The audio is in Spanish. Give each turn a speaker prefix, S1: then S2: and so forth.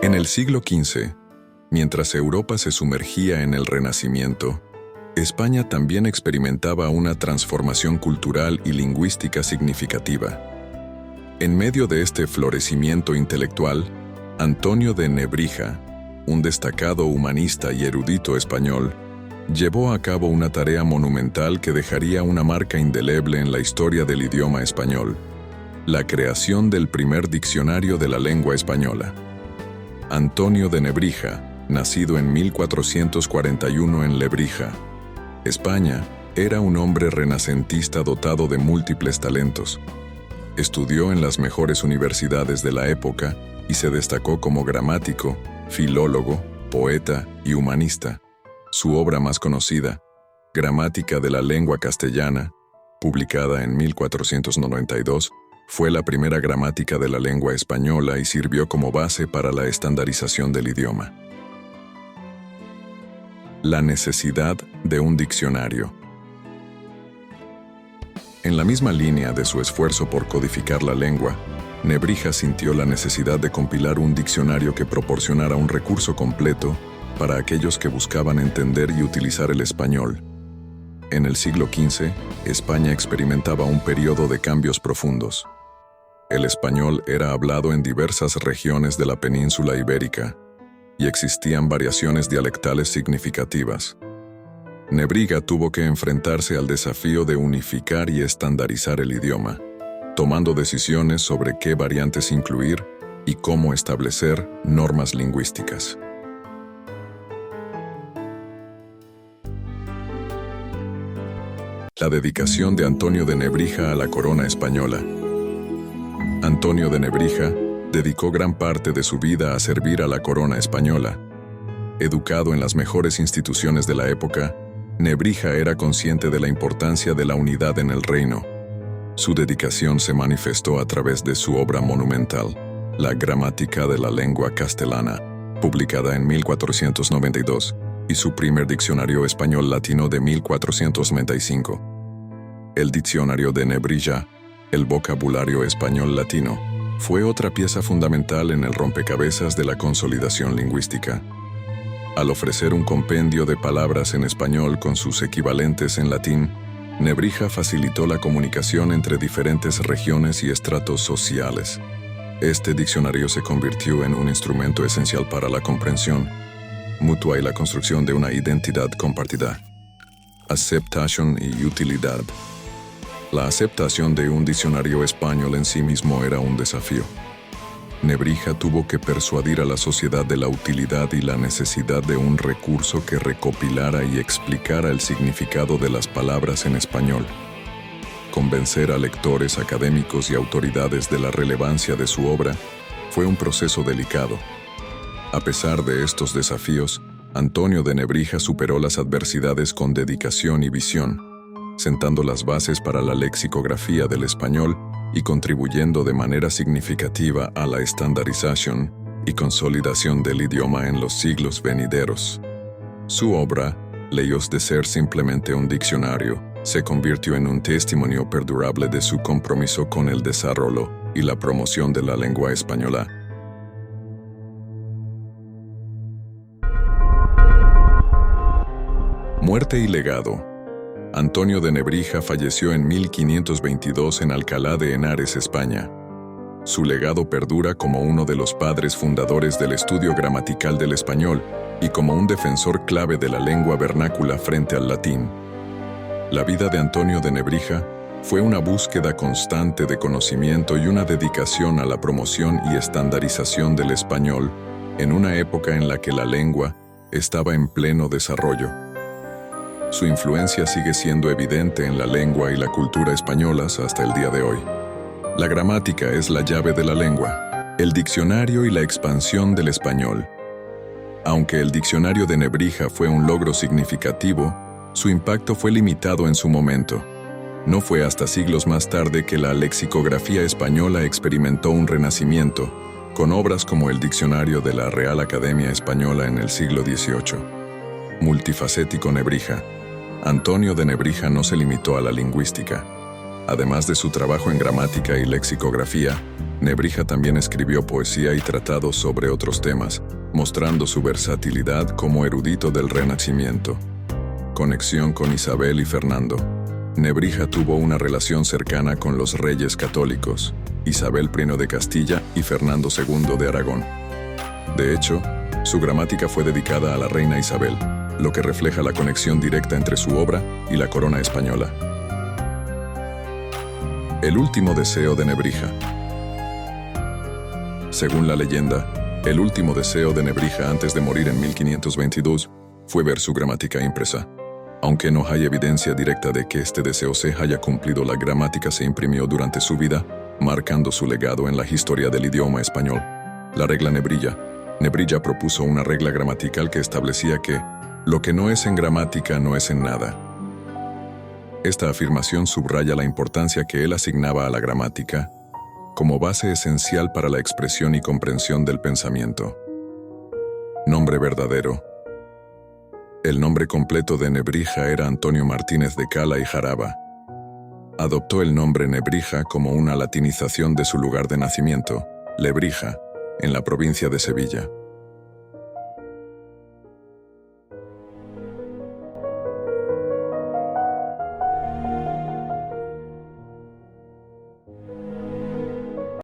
S1: En el siglo XV, mientras Europa se sumergía en el Renacimiento, España también experimentaba una transformación cultural y lingüística significativa. En medio de este florecimiento intelectual, Antonio de Nebrija, un destacado humanista y erudito español, llevó a cabo una tarea monumental que dejaría una marca indeleble en la historia del idioma español: la creación del primer diccionario de la lengua española. Antonio de Nebrija, nacido en 1441 en Lebrija, España, era un hombre renacentista dotado de múltiples talentos. Estudió en las mejores universidades de la época y se destacó como gramático, filólogo, poeta y humanista. Su obra más conocida, Gramática de la lengua castellana, publicada en 1492, fue la primera gramática de la lengua española y sirvió como base para la estandarización del idioma. La necesidad de un diccionario. En la misma línea de su esfuerzo por codificar la lengua, Nebrija sintió la necesidad de compilar un diccionario que proporcionara un recurso completo para aquellos que buscaban entender y utilizar el español. En el siglo XV, España experimentaba un periodo de cambios profundos. El español era hablado en diversas regiones de la península ibérica, y existían variaciones dialectales significativas. Nebrija tuvo que enfrentarse al desafío de unificar y estandarizar el idioma, tomando decisiones sobre qué variantes incluir y cómo establecer normas lingüísticas. La dedicación de Antonio de Nebrija a la corona española. Antonio de Nebrija dedicó gran parte de su vida a servir a la corona española. Educado en las mejores instituciones de la época, Nebrija era consciente de la importancia de la unidad en el reino. Su dedicación se manifestó a través de su obra monumental, la Gramática de la lengua castellana, publicada en 1492, y su primer diccionario español latino de 1495. El diccionario de Nebrija, el vocabulario español latino, fue otra pieza fundamental en el rompecabezas de la consolidación lingüística. Al ofrecer un compendio de palabras en español con sus equivalentes en latín, Nebrija facilitó la comunicación entre diferentes regiones y estratos sociales. Este diccionario se convirtió en un instrumento esencial para la comprensión mutua y la construcción de una identidad compartida. Aceptación y utilidad. La aceptación de un diccionario español en sí mismo era un desafío. Nebrija tuvo que persuadir a la sociedad de la utilidad y la necesidad de un recurso que recopilara y explicara el significado de las palabras en español. Convencer a lectores, académicos y autoridades de la relevancia de su obra fue un proceso delicado. A pesar de estos desafíos, Antonio de Nebrija superó las adversidades con dedicación y visión, sentando las bases para la lexicografía del español y contribuyendo de manera significativa a la estandarización y consolidación del idioma en los siglos venideros. Su obra, lejos de ser simplemente un diccionario, se convirtió en un testimonio perdurable de su compromiso con el desarrollo y la promoción de la lengua española. Muerte y legado. Antonio de Nebrija falleció en 1522 en Alcalá de Henares, España. Su legado perdura como uno de los padres fundadores del estudio gramatical del español y como un defensor clave de la lengua vernácula frente al latín. La vida de Antonio de Nebrija fue una búsqueda constante de conocimiento y una dedicación a la promoción y estandarización del español en una época en la que la lengua estaba en pleno desarrollo. Su influencia sigue siendo evidente en la lengua y la cultura españolas hasta el día de hoy. La gramática es la llave de la lengua, el diccionario y la expansión del español. Aunque el diccionario de Nebrija fue un logro significativo, su impacto fue limitado en su momento. No fue hasta siglos más tarde que la lexicografía española experimentó un renacimiento, con obras como el Diccionario de la Real Academia Española en el siglo XVIII. Multifacético Nebrija. Antonio de Nebrija no se limitó a la lingüística. Además de su trabajo en gramática y lexicografía, Nebrija también escribió poesía y tratados sobre otros temas, mostrando su versatilidad como erudito del Renacimiento. Conexión con Isabel y Fernando. Nebrija tuvo una relación cercana con los reyes católicos, Isabel I de Castilla y Fernando II de Aragón. De hecho, su gramática fue dedicada a la reina Isabel, lo que refleja la conexión directa entre su obra y la corona española. El último deseo de Nebrija. Según la leyenda, el último deseo de Nebrija antes de morir en 1522 fue ver su gramática impresa. Aunque no hay evidencia directa de que este deseo se haya cumplido, la gramática se imprimió durante su vida, marcando su legado en la historia del idioma español. La regla Nebrija. Nebrija propuso una regla gramatical que establecía que lo que no es en gramática no es en nada. Esta afirmación subraya la importancia que él asignaba a la gramática como base esencial para la expresión y comprensión del pensamiento. Nombre verdadero. El nombre completo de Nebrija era Antonio Martínez de Cala y Jaraba. Adoptó el nombre Nebrija como una latinización de su lugar de nacimiento, Lebrija, en la provincia de Sevilla.